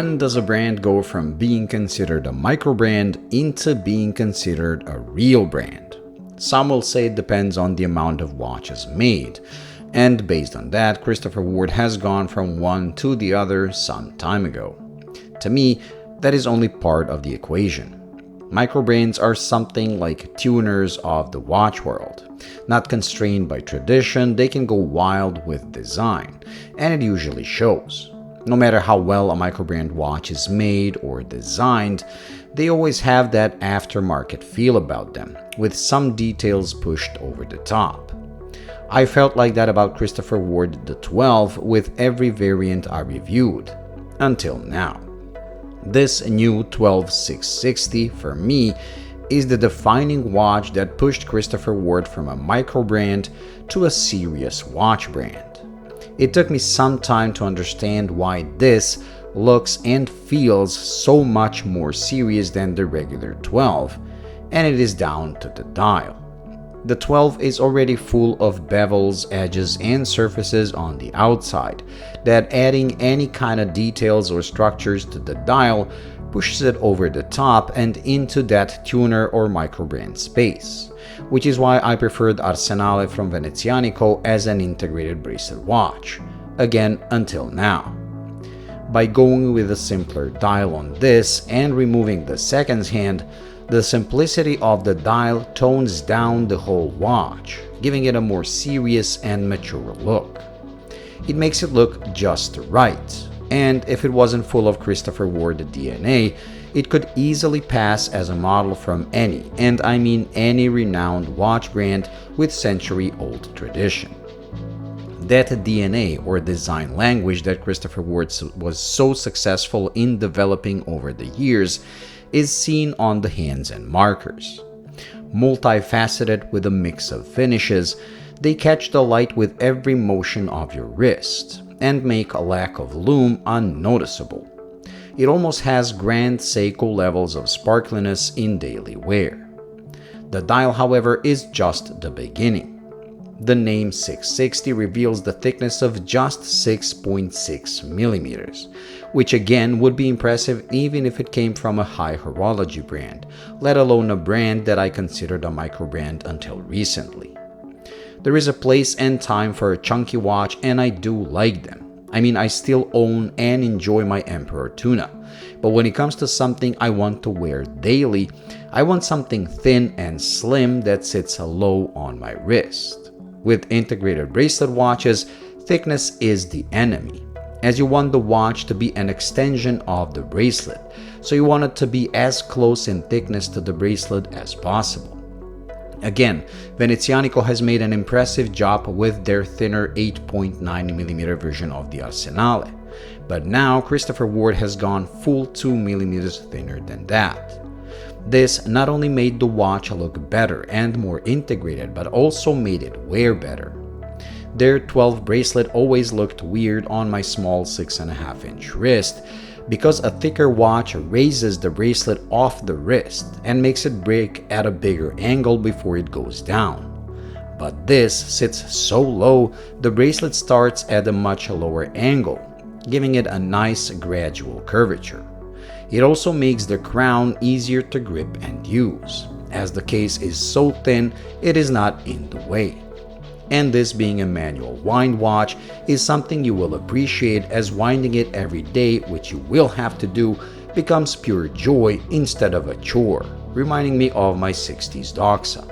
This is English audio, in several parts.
When does a brand go from being considered a micro brand into being considered a real brand? Some will say it depends on the amount of watches made, and based on that, Christopher Ward has gone from one to the other some time ago. To me, that is only part of the equation. Micro brands are something like tuners of the watch world. Not constrained by tradition, they can go wild with design, and it usually shows. No matter how well a microbrand watch is made or designed, they always have that aftermarket feel about them, with some details pushed over the top. I felt like that about Christopher Ward the 12 with every variant I reviewed, until now. This new 12660 for me is the defining watch that pushed Christopher Ward from a micro brand to a serious watch brand. It took me some time to understand why this looks and feels so much more serious than the regular 12, and it is down to the dial. The 12 is already full of bevels, edges, and surfaces on the outside that adding any kind of details or structures to the dial pushes it over the top and into that tuner or microbrand space, which is why I preferred Arsenale from Venezianico as an integrated bracelet watch, again until now. By going with a simpler dial on this and removing the seconds hand, the simplicity of the dial tones down the whole watch, giving it a more serious and mature look. It makes it look just right, and if it wasn't full of Christopher Ward DNA, it could easily pass as a model from any, and I mean any renowned watch brand with century-old tradition. That DNA or design language that Christopher Ward was so successful in developing over the years is seen on the hands and markers. Multifaceted with a mix of finishes, they catch the light with every motion of your wrist and make a lack of lume unnoticeable. It almost has Grand Seiko levels of sparkliness in daily wear. The dial, however, is just the beginning. The name 660 reveals the thickness of just 6.6 millimeters, which again would be impressive even if it came from a high horology brand, let alone a brand that I considered a micro brand until recently. There is a place and time for a chunky watch, and I do like them. I mean, I still own and enjoy my Emperor Tuna, but when it comes to something I want to wear daily, I want something thin and slim that sits low on my wrist. With integrated bracelet watches, thickness is the enemy, as you want the watch to be an extension of the bracelet, so you want it to be as close in thickness to the bracelet as possible. Again, Venezianico has made an impressive job with their thinner 8.9mm version of the Arsenale, but now Christopher Ward has gone full 2mm thinner than that. This not only made the watch look better and more integrated, but also made it wear better. Their 12 bracelet always looked weird on my small 6.5-inch wrist because a thicker watch raises the bracelet off the wrist and makes it break at a bigger angle before it goes down. But this sits so low, the bracelet starts at a much lower angle, giving it a nice gradual curvature. It also makes the crown easier to grip and use, as the case is so thin it is not in the way. And this being a manual wind watch is something you will appreciate, as winding it every day, which you will have to do, becomes pure joy instead of a chore, reminding me of my 60s Doxa.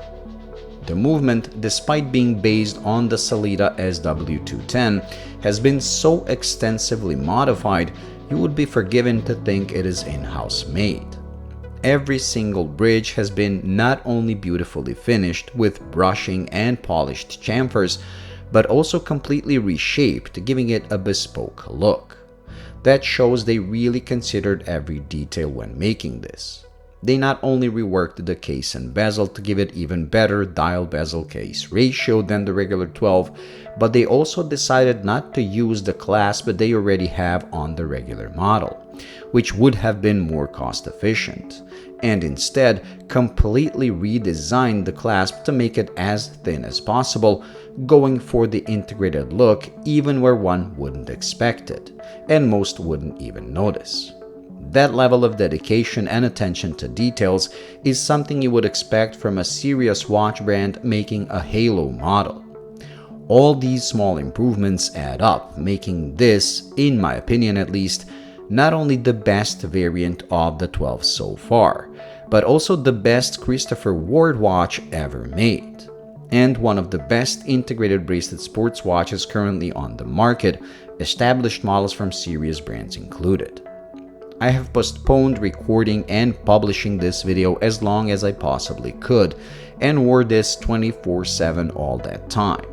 The movement, despite being based on the Sellita SW210, has been so extensively modified you would be forgiven to think it is in-house made. Every single bridge has been not only beautifully finished with brushing and polished chamfers, but also completely reshaped, giving it a bespoke look. That shows they really considered every detail when making this. They not only reworked the case and bezel to give it even better dial bezel case ratio than the regular 12, but they also decided not to use the clasp that they already have on the regular model, which would have been more cost efficient, and instead completely redesigned the clasp to make it as thin as possible, going for the integrated look even where one wouldn't expect it, and most wouldn't even notice. That level of dedication and attention to details is something you would expect from a serious watch brand making a halo model. All these small improvements add up, making this, in my opinion at least, not only the best variant of the 12 so far, but also the best Christopher Ward watch ever made, and one of the best integrated bracelet sports watches currently on the market, established models from serious brands included. I have postponed recording and publishing this video as long as I possibly could, and wore this 24/7 all that time,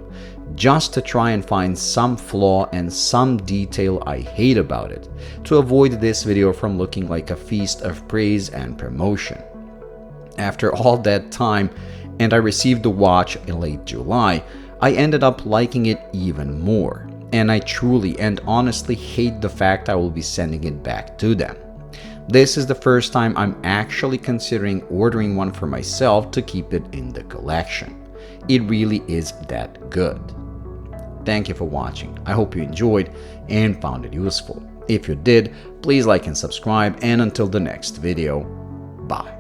just to try and find some flaw and some detail I hate about it, to avoid this video from looking like a feast of praise and promotion. After all that time, and I received the watch in late July, I ended up liking it even more, and I truly and honestly hate the fact I will be sending it back to them. This is the first time I'm actually considering ordering one for myself to keep it in the collection. It really is that good. Thank you for watching. I hope you enjoyed and found it useful. If you did, please like and subscribe, and until the next video, bye.